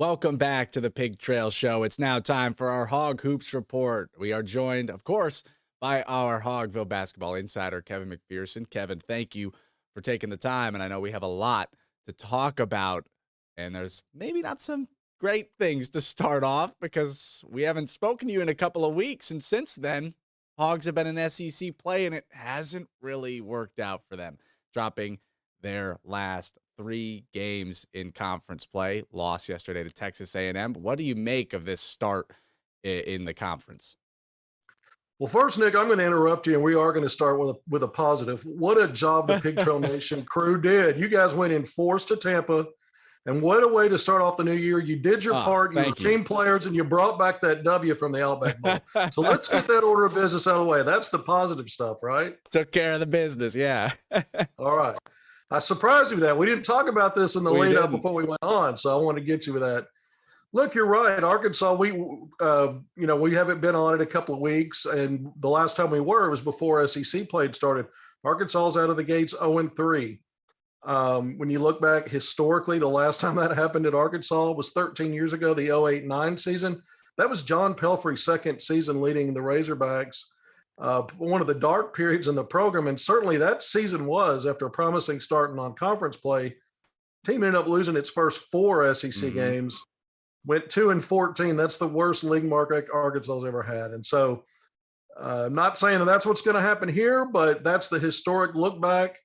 Welcome back to the Pig Trail Show. It's now time for our Hog Hoops Report. We are joined, of course, by our Hogville basketball insider, Kevin McPherson. Kevin, thank you for taking the time. And I know we have a lot to talk about, and there's maybe not some great things to start off because we haven't spoken to you in a couple of weeks. And since then, Hogs have been in SEC play, and it hasn't really worked out for them, dropping their last 3 games in conference play. Lost yesterday to Texas A&M. What do you make of this start in the conference? Well, first, Nick, I'm going to interrupt you, and we are going to start with a positive. What a job the Pig Trail Nation crew did. You guys went in force to Tampa, and what a way to start off the new year. You did your part. You were team players, and you brought back that W from the Outback Bowl. So let's get that order of business out of the way. That's the positive stuff, right? Took care of the business, yeah. All right. I surprised you with that. We didn't talk about this in the lead up before we went on, so I wanted to get you with that. Look, you're right. Arkansas, we haven't been on it a couple of weeks, and the last time we were was before SEC play started. Arkansas's out of the gates 0-3. When you look back historically, the last time that happened at Arkansas was 13 years ago, the 08-09 season. That was John Pelfrey's second season leading the Razorbacks. One of the dark periods in the program, and certainly that season was, after a promising start in non-conference play, team ended up losing its first 4 SEC games, went 2-14. That's the worst league mark Arkansas's ever had. And so I'm not saying that's what's going to happen here, but that's the historic look back.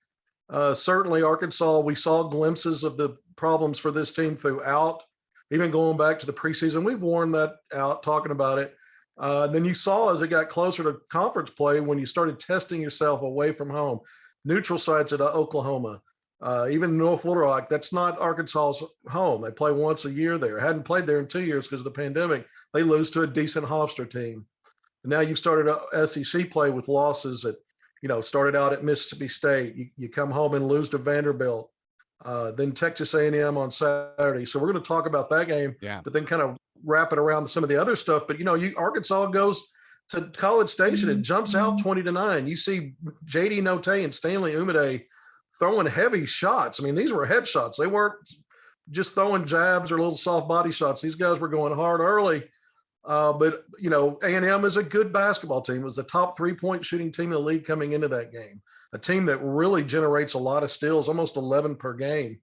Certainly Arkansas, we saw glimpses of the problems for this team throughout, even going back to the preseason. We've worn that out talking about it. Then you saw as it got closer to conference play when you started testing yourself away from home, neutral sites at Oklahoma, even North Little Rock. That's not Arkansas's home. They play once a year there. Hadn't played there in 2 years because of the pandemic. They lose to a decent Hofstra team. And now you've started SEC play with losses that, started out at Mississippi State. You come home and lose to Vanderbilt. Then Texas A&M on Saturday. So we're going to talk about that game, but then kind of wrap it around some of the other stuff. But, Arkansas goes to College Station and jumps out 20-9. You see J.D. Note and Stanley Umide throwing heavy shots. I mean, these were headshots. They weren't just throwing jabs or little soft body shots. These guys were going hard early. But A&M is a good basketball team. It was the top 3-point shooting team in the league coming into that game, a team that really generates a lot of steals, almost 11 per game.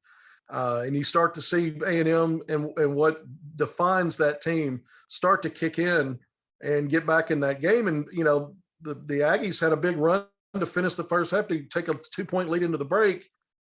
And you start to see A&M and what defines that team start to kick in and get back in that game. And, the Aggies had a big run to finish the first half to take a 2-point lead into the break.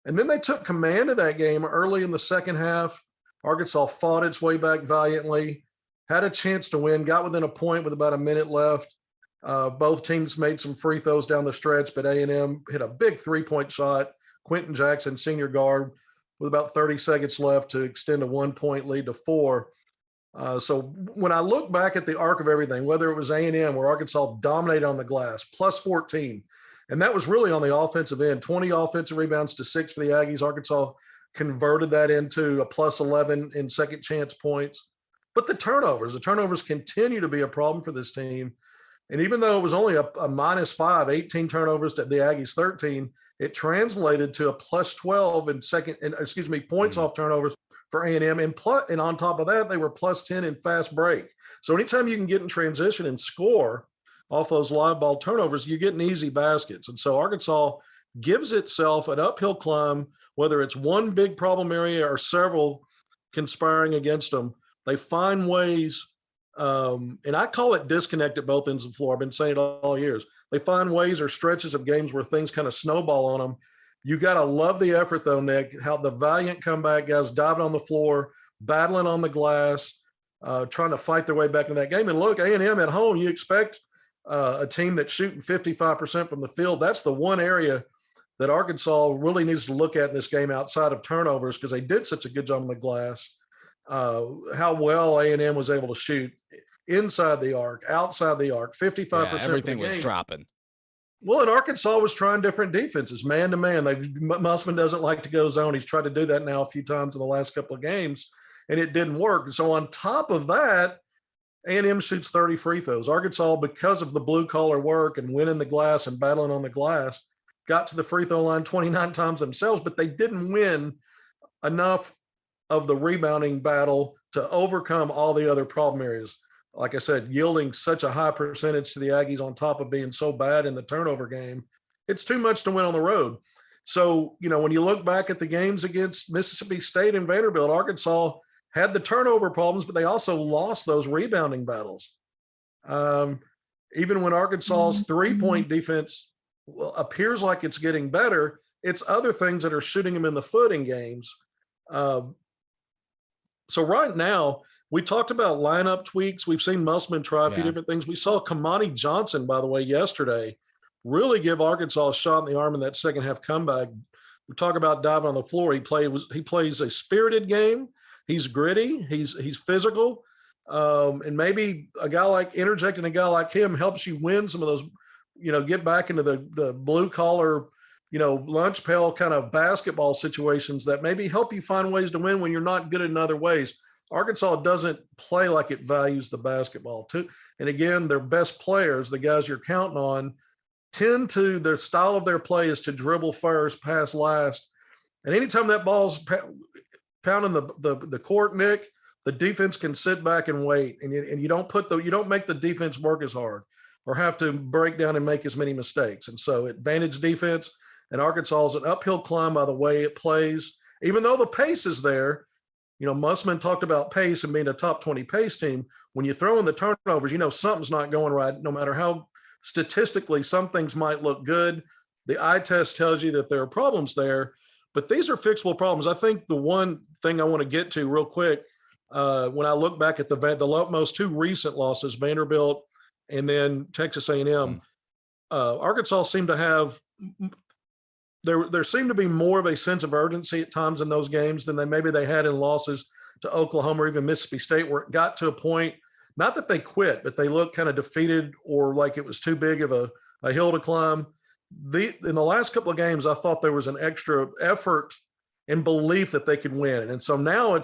And then they took command of that game early in the second half. Arkansas fought its way back valiantly, had a chance to win, got within a point with about a minute left. Both teams made some free throws down the stretch, but A&M hit a big 3-point shot. Quentin Jackson, senior guard, with about 30 seconds left to extend a 1-point lead to 4. So when I look back at the arc of everything, whether it was A&M where Arkansas dominated on the glass, plus 14, and that was really on the offensive end, 20 offensive rebounds to 6 for the Aggies. Arkansas converted that into a plus 11 in second chance points. But the turnovers continue to be a problem for this team. And even though it was only a minus 5, 18 turnovers to the Aggies 13, it translated to a plus 12 in points off turnovers for A&M. And on top of that, they were plus 10 in fast break. So anytime you can get in transition and score off those live ball turnovers, you're getting easy baskets. And so Arkansas gives itself an uphill climb, whether it's one big problem area or several conspiring against them. They find ways, and I call it disconnect at both ends of the floor. I've been saying it all years. They find ways or stretches of games where things kind of snowball on them. You got to love the effort, though, Nick, how the valiant comeback guys diving on the floor, battling on the glass, trying to fight their way back into that game. And look, A&M at home, you expect a team that's shooting 55% from the field. That's the one area that Arkansas really needs to look at in this game outside of turnovers because they did such a good job on the glass. How well A&M was able to shoot inside the arc, outside the arc, 55%. Everything was dropping. Well, and Arkansas was trying different defenses, man to man. Musman doesn't like to go zone. He's tried to do that now a few times in the last couple of games, and it didn't work. And so on top of that, A&M shoots 30 free throws. Arkansas, because of the blue-collar work and winning the glass and battling on the glass, got to the free throw line 29 times themselves, but they didn't win enough of the rebounding battle to overcome all the other problem areas. Like I said, yielding such a high percentage to the Aggies on top of being so bad in the turnover game, it's too much to win on the road. So, when you look back at the games against Mississippi State and Vanderbilt, Arkansas had the turnover problems, but they also lost those rebounding battles. Even when Arkansas's three-point defense appears like it's getting better, it's other things that are shooting them in the foot in games. So right now, we talked about lineup tweaks. We've seen Musselman try a few different things. We saw Kamani Johnson, by the way, yesterday, really give Arkansas a shot in the arm in that second half comeback. We talk about diving on the floor. He plays a spirited game. He's gritty. He's physical. And maybe interjecting a guy like him helps you win some of those, get back into the blue collar, lunch pail kind of basketball situations that maybe help you find ways to win when you're not good in other ways. Arkansas doesn't play like it values the basketball too. And again, their best players, the guys you're counting on, tend to, their style of their play is to dribble first, pass last. And anytime that ball's pounding the court, Nick, the defense can sit back and wait. And you don't make the defense work as hard or have to break down and make as many mistakes. And so advantage defense, and Arkansas is an uphill climb by the way it plays. Even though the pace is there, Musselman talked about pace and being a top 20 pace team. When you throw in the turnovers, something's not going right. No matter how statistically some things might look good, the eye test tells you that there are problems there. But these are fixable problems. I think the one thing I want to get to real quick, when I look back at the most two recent losses, Vanderbilt and then Texas A&M, Arkansas seemed to have there seemed to be more of a sense of urgency at times in those games than they had in losses to Oklahoma or even Mississippi State, where it got to a point, not that they quit, but they looked kind of defeated or like it was too big of a hill to climb. In the last couple of games, I thought there was an extra effort and belief that they could win. And so now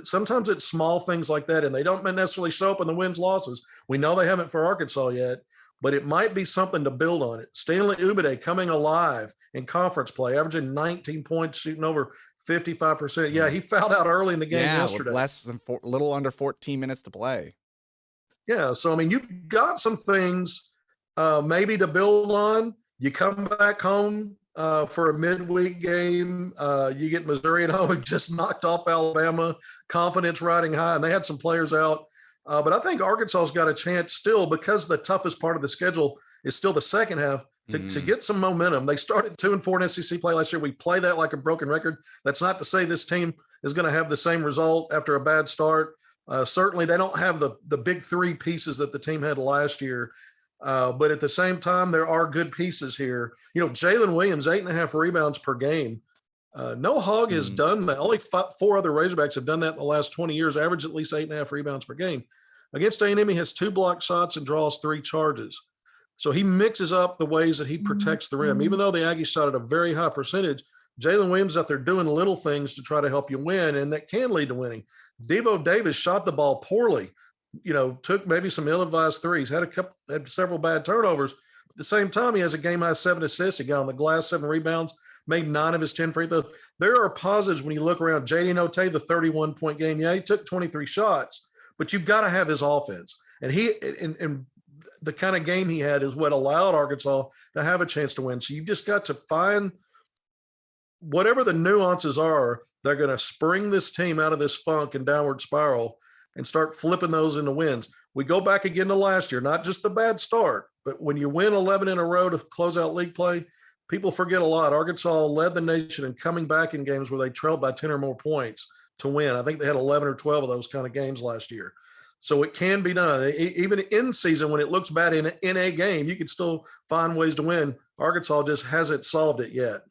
sometimes it's small things like that, and they don't necessarily show up in the wins losses. We know they haven't for Arkansas yet, but it might be something to build on it. Stanley Ubide coming alive in conference play, averaging 19 points, shooting over 55%. Yeah, he fouled out early in the game yesterday. With little under 14 minutes to play. Yeah, so, you've got some things maybe to build on. You come back home for a midweek game. You get Missouri at home who just knocked off Alabama, confidence riding high, and they had some players out. But I think Arkansas's got a chance still, because the toughest part of the schedule is still the second half, to get some momentum. They started 2-4 in SEC play last year. We play that like a broken record. That's not to say this team is going to have the same result after a bad start. Certainly they don't have the big three pieces that the team had last year. But at the same time, there are good pieces here. Jalen Williams, 8.5 rebounds per game. No Hog has done that. Only 4 other Razorbacks have done that in the last 20 years, average at least 8.5 rebounds per game. Against A&M, he has 2 blocked shots and draws 3 charges. So he mixes up the ways that he protects the rim. Even though the Aggies shot at a very high percentage, Jalen Williams out there doing little things to try to help you win, and that can lead to winning. Devo Davis shot the ball poorly, took maybe some ill-advised threes, had several bad turnovers. At the same time, he has a game-high 7 assists. He got on the glass, 7 rebounds, made 9 of his 10 free throws. There are positives when you look around. J.D. Notae, the 31-point game, he took 23 shots, but you've got to have his offense. And and the kind of game he had is what allowed Arkansas to have a chance to win. So you've just got to find whatever the nuances are. They're going to spring this team out of this funk and downward spiral and start flipping those into wins. We go back again to last year, not just the bad start, but when you win 11 in a row to close out league play, people forget a lot. Arkansas led the nation in coming back in games where they trailed by 10 or more points to win. I think they had 11 or 12 of those kind of games last year. So it can be done. Even in season, when it looks bad in a game, you can still find ways to win. Arkansas just hasn't solved it yet.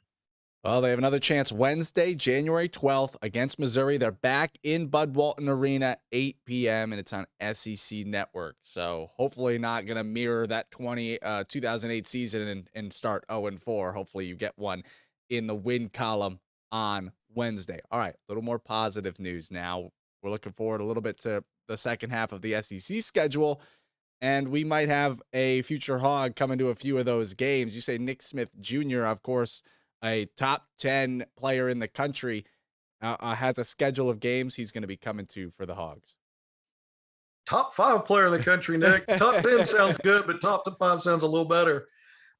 Well, they have another chance Wednesday, January 12th against Missouri. They're back in Bud Walton Arena, 8 p.m., and it's on SEC Network. So hopefully not going to mirror that 2008 season and start 0-4. Hopefully you get one in the win column on Wednesday. All right, a little more positive news now. We're looking forward a little bit to the second half of the SEC schedule, and we might have a future Hog coming to a few of those games. You say Nick Smith Jr., of course, a top 10 player in the country. has a schedule of games he's going to be coming to for the Hogs. Top 5 player in the country, Nick. Top 10 sounds good, but top 5 sounds a little better.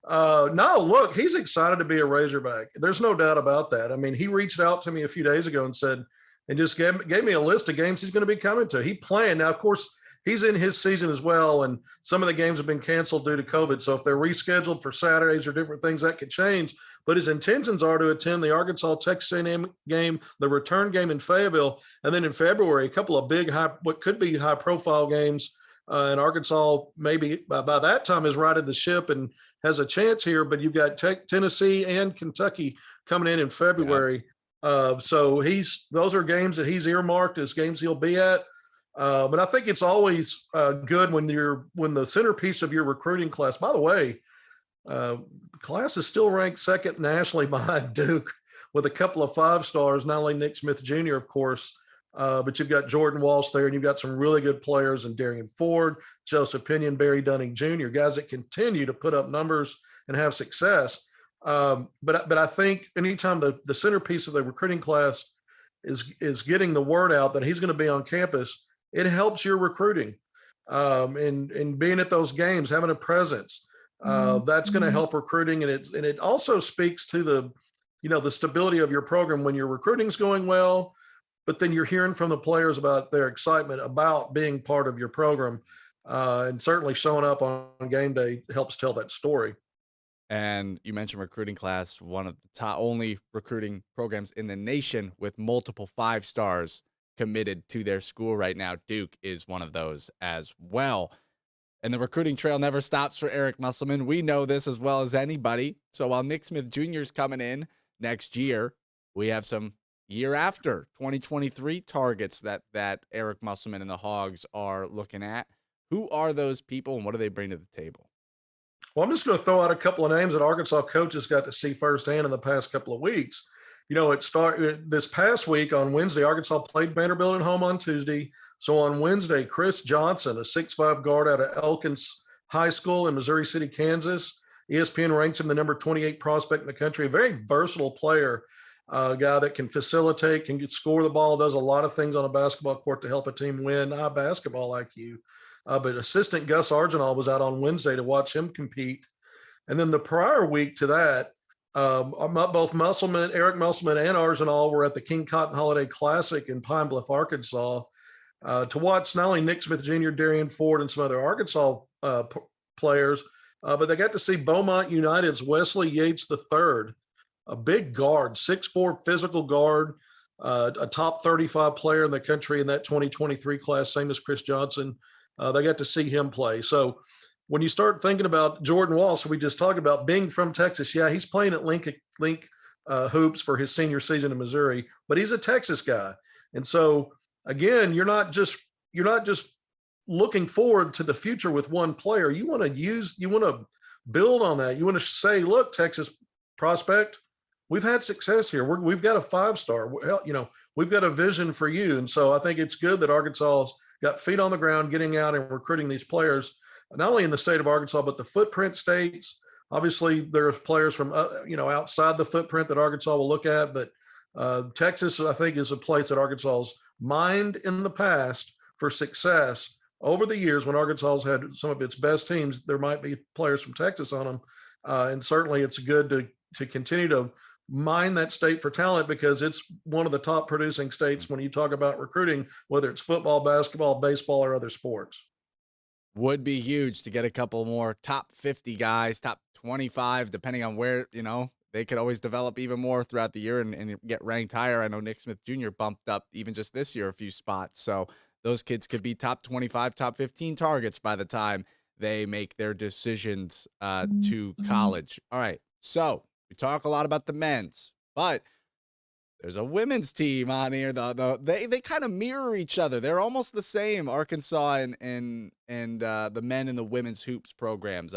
No, look, he's excited to be a Razorback. There's no doubt about that. I mean, he reached out to me a few days ago and said, and just gave me a list of games he's going to be coming to. He planned. Now, of course, he's in his season as well, and some of the games have been canceled due to COVID. So if they're rescheduled for Saturdays or different things, that could change. But his intentions are to attend the Arkansas Texas A&M game, the return game in Fayetteville, and then in February, a couple of big what could be high profile games. And Arkansas maybe by that time has righted the ship and has a chance here. But you've got Tennessee and Kentucky coming in February. Yeah. So those are games that he's earmarked as games he'll be at. But I think it's always good when the centerpiece of your recruiting class. By the way, class is still ranked second nationally behind Duke with a couple of 5 stars, not only Nick Smith Jr., of course, but you've got Jordan Walsh there, and you've got some really good players in Darian Ford, Joseph Pinion, Barry Dunning Jr., guys that continue to put up numbers and have success. But I think anytime the centerpiece of the recruiting class is getting the word out that he's going to be on campus, it helps your recruiting. And being at those games, having a presence, that's going to help recruiting. And it also speaks to the stability of your program when your recruiting's going well, but then you're hearing from the players about their excitement about being part of your program. And certainly showing up on game day helps tell that story. And you mentioned recruiting class, one of the only recruiting programs in the nation with multiple 5 stars committed to their school right now. Duke is one of those as well. And the recruiting trail never stops for Eric Musselman. We know this as well as anybody. So while Nick Smith Jr. is coming in next year, we have some year after 2023 targets that Eric Musselman and the Hogs are looking at. Who are those people and what do they bring to the table? Well, I'm just going to throw out a couple of names that Arkansas coaches got to see firsthand in the past couple of weeks. It started this past week on Wednesday. Arkansas played Vanderbilt at home on Tuesday. So on Wednesday, Chris Johnson, a 6'5" guard out of Elkins High School in Missouri City, Kansas. ESPN ranks him the number 28 prospect in the country, a very versatile player, a guy that can facilitate, can score the ball, does a lot of things on a basketball court to help a team win. High basketball IQ. But assistant Gus Argenal was out on Wednesday to watch him compete. And then the prior week to that, both Eric Musselman and Argenal were at the King Cotton Holiday Classic in Pine Bluff, Arkansas, to watch not only Nick Smith Jr., Darian Ford, and some other Arkansas players, but they got to see Beaumont United's Wesley Yates III, a big guard, 6'4" physical guard, a top 35 player in the country in that 2023 class, same as Chris Johnson. They got to see him play. So when you start thinking about Jordan Walsh, we just talked about being from Texas. Yeah, he's playing at Link Hoops for his senior season in Missouri, but he's a Texas guy. And so again, you're not just looking forward to the future with one player. You want to build on that. You want to say, look, Texas prospect, we've had success here. We've got a 5-star. We've got a vision for you. And so I think it's good that Arkansas's got feet on the ground, getting out and recruiting these players, not only in the state of Arkansas, but the footprint states. Obviously, there's players from, outside the footprint that Arkansas will look at. But Texas, I think, is a place that Arkansas's mined in the past for success. Over the years, when Arkansas's had some of its best teams, there might be players from Texas on them. And certainly it's good to continue to mine that state for talent, because it's one of the top producing states when you talk about recruiting, whether it's football, basketball, baseball, or other sports. Would be huge to get a couple more top 50 guys, top 25, depending on where, they could always develop even more throughout the year and get ranked higher. I know Nick Smith Jr. bumped up even just this year a few spots. So those kids could be top 25, top 15 targets by the time they make their decisions to college. All right. So we talk a lot about the men's, but there's a women's team on here. They kind of mirror each other. They're almost the same, Arkansas and the men and the women's hoops programs.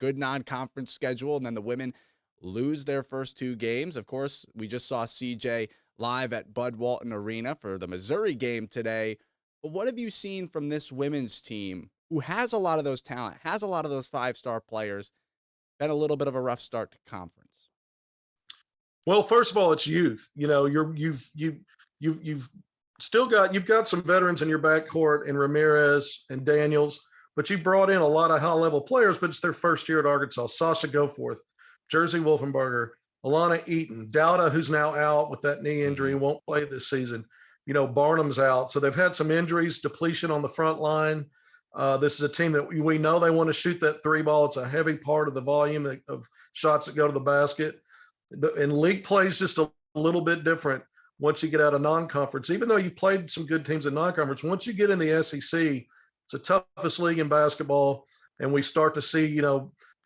Good non-conference schedule, and then the women lose their first 2 games. Of course, we just saw CJ live at Bud Walton Arena for the Missouri game today. But what have you seen from this women's team, who has a lot of those talent, has a lot of those 5-star players, been a little bit of a rough start to conference? Well, first of all, it's youth. you've you've got some veterans in your backcourt and Ramirez and Daniels, but you brought in a lot of high-level players, but it's their first year at Arkansas. Sasha Goforth, Jersey Wolfenberger, Alana Eaton, Dowda, who's now out with that knee injury and won't play this season. Barnum's out. So they've had some injuries, depletion on the front line. This is a team that we know they want to shoot that three ball. It's a heavy part of the volume of shots that go to the basket. And league play is just a little bit different once you get out of non-conference. Even though you've played some good teams in non-conference, once you get in the SEC, it's the toughest league in basketball. And we start to see,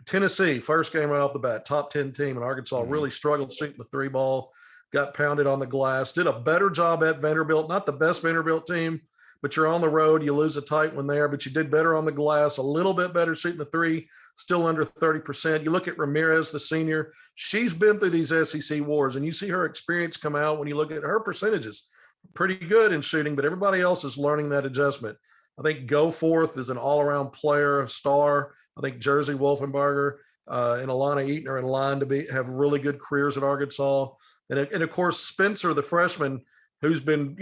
Tennessee, first game right off the bat, top 10 team, and Arkansas really struggled shooting the three ball, got pounded on the glass, did a better job at Vanderbilt, not the best Vanderbilt team, but you're on the road, you lose a tight one there, but you did better on the glass, a little bit better shooting the three, still under 30%. You look at Ramirez, the senior, she's been through these SEC wars, and you see her experience come out when you look at her percentages. Pretty good in shooting, but everybody else is learning that adjustment. I think Goforth is an all-around player, a star. I think Jersey Wolfenberger and Alana Eaton are in line to have really good careers at Arkansas. And of course, Spencer, the freshman, who's been,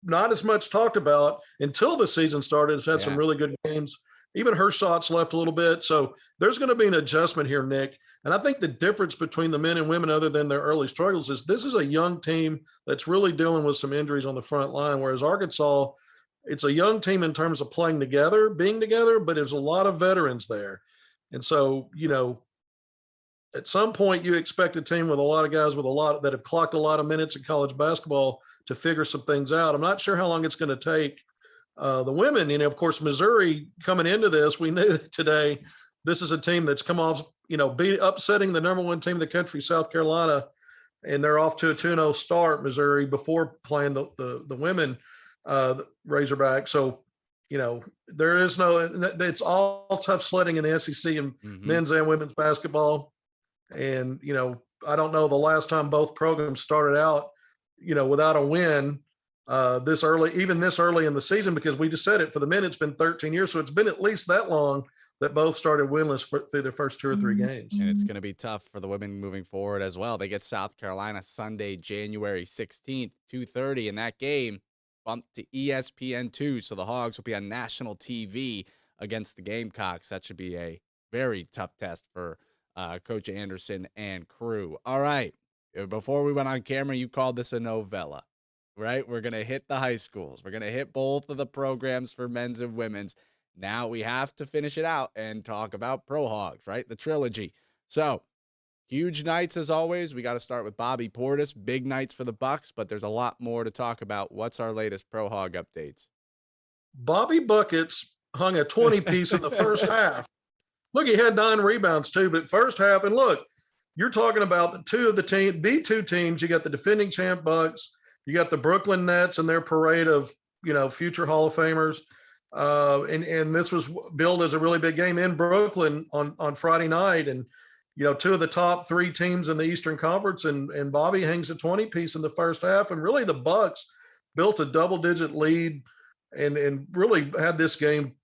not as much talked about until the season started, has had some really good games. Even her shots left a little bit. So there's going to be an adjustment here, Nick. And I think the difference between the men and women, other than their early struggles, is this is a young team that's really dealing with some injuries on the front line, whereas Arkansas, it's a young team in terms of playing together, being together, but there's a lot of veterans there. And so, at some point you expect a team with a lot of guys that have clocked a lot of minutes in college basketball to figure some things out. I'm not sure how long it's going to take. The women, of course, Missouri coming into this, we knew today, this is a team that's come off, upsetting the number one team in the country, South Carolina, and they're off to a 2-0 start, Missouri, before playing the women Razorback. So, there is it's all tough sledding in the SEC and men's and women's basketball. And, I don't know the last time both programs started out, without a win this early in the season, because we just said it, for the men, it's been 13 years. So it's been at least that long that both started winless through their first 2 or 3 games. And it's going to be tough for the women moving forward as well. They get South Carolina Sunday, January 16th, 2:30, and that game bumped to ESPN2. So the Hogs will be on national TV against the Gamecocks. That should be a very tough test for Coach Anderson and crew. All right. Before we went on camera, you called this a novella, right? We're going to hit the high schools. We're going to hit both of the programs for men's and women's. Now we have to finish it out and talk about Pro Hogs, right? The trilogy. So huge nights as always. We got to start with Bobby Portis. Big nights for the Bucks, but there's a lot more to talk about. What's our latest Pro Hog updates? Bobby Buckets hung a 20-piece in the first half. Look, he had 9 rebounds too, but first half, and look, you're talking about the two teams. You got the defending champ Bucks, you got the Brooklyn Nets and their parade of, future Hall of Famers. And this was billed as a really big game in Brooklyn on Friday night. And, 2 of the top 3 teams in the Eastern Conference, and Bobby hangs a 20-piece in the first half. And really the Bucks built a double-digit lead and really had this game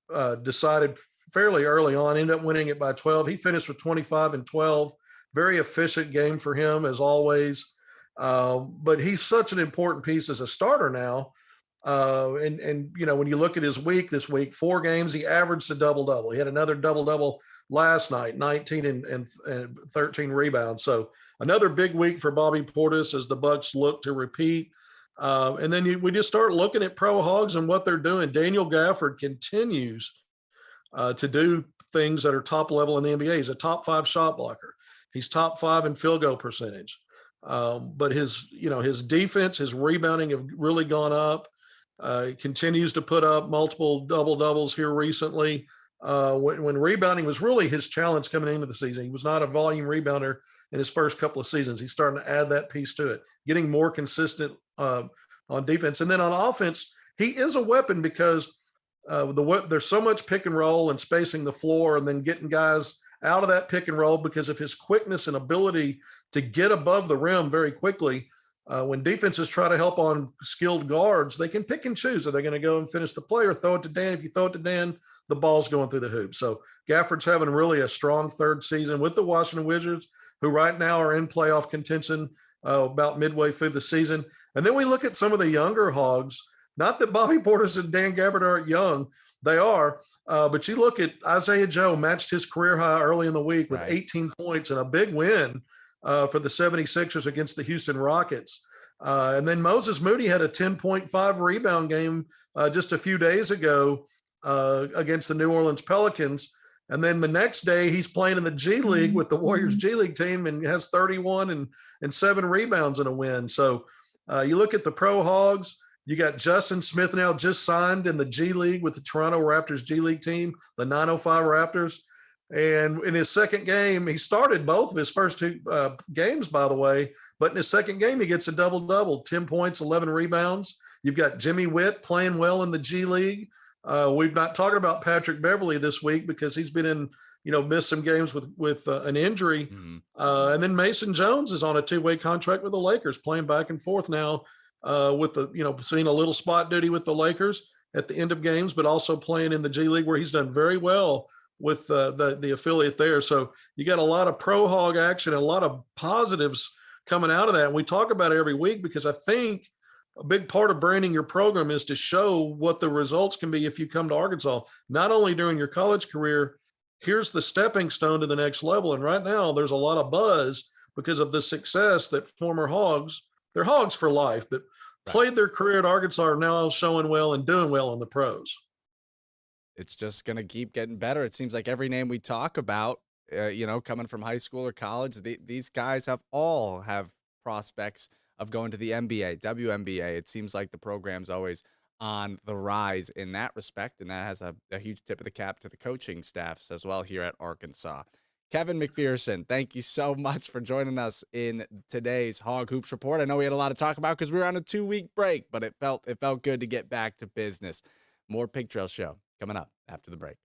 decided fairly early on, ended up winning it by 12. He finished with 25 and 12. Very efficient game for him, as always. But he's such an important piece as a starter now. And when you look at his this week, 4 games, he averaged a double-double. He had another double-double last night, 19 and 13 rebounds. So another big week for Bobby Portis as the Bucks look to repeat. And then we just start looking at Pro Hogs and what they're doing. Daniel Gafford continues to do things that are top level in the NBA. He's a top 5 shot blocker. He's top 5 in field goal percentage. But his defense, his rebounding have really gone up. He continues to put up multiple double-doubles here recently. When rebounding was really his challenge coming into the season. He was not a volume rebounder in his first couple of seasons. He's starting to add that piece to it, getting more consistent on defense. And then on offense, he is a weapon because there's so much pick and roll and spacing the floor and then getting guys out of that pick and roll because of his quickness and ability to get above the rim very quickly. When defenses try to help on skilled guards, they can pick and choose. Are they going to go and finish the play or throw it to Dan? If you throw it to Dan, the ball's going through the hoop. So Gafford's having really a strong third season with the Washington Wizards, who right now are in playoff contention. about midway through the season. And then we look at some of the younger Hogs. Not that Bobby Portis and Dan Gabbard aren't young, they are. But you look at Isaiah Joe matched his career high early in the week with 18 points and a big win for the 76ers against the Houston Rockets. And then Moses Moody had a 10.5 rebound game just a few days ago against the New Orleans Pelicans. And then the next day, he's playing in the G League with the Warriors G League team and has 31 and 7 rebounds in a win. So you look at the pro Hogs, you got Justin Smith now just signed in the G League with the Toronto Raptors G League team, the 905 Raptors. And in his second game, he started both of his first two games, by the way. But in his second game, he gets a double-double, 10 points, 11 rebounds. You've got Jimmy Witt playing well in the G League. We've not talked about Patrick Beverly this week because he's been in, missed some games with an injury. Mm-hmm. And then Mason Jones is on a 2-way contract with the Lakers, playing back and forth now with seeing a little spot duty with the Lakers at the end of games, but also playing in the G League where he's done very well with the affiliate there. So you got a lot of pro Hog action and a lot of positives coming out of that. And we talk about it every week because I think a big part of branding your program is to show what the results can be if you come to Arkansas, not only during your college career. Here's the stepping stone to the next level. And right now there's a lot of buzz because of the success that former Hogs, they're Hogs for life, but played their career at Arkansas are now showing well and doing well in the pros. It's just going to keep getting better. It seems like every name we talk about, coming from high school or college, these guys all have prospects of going to the NBA, WNBA. It seems like the program's always on the rise in that respect, and that has a huge tip of the cap to the coaching staffs as well here at Arkansas. Kevin McPherson, thank you so much for joining us in today's Hog Hoops Report. I know we had a lot to talk about because we were on a 2-week break, but it felt good to get back to business. More Pig Trail Show coming up after the break.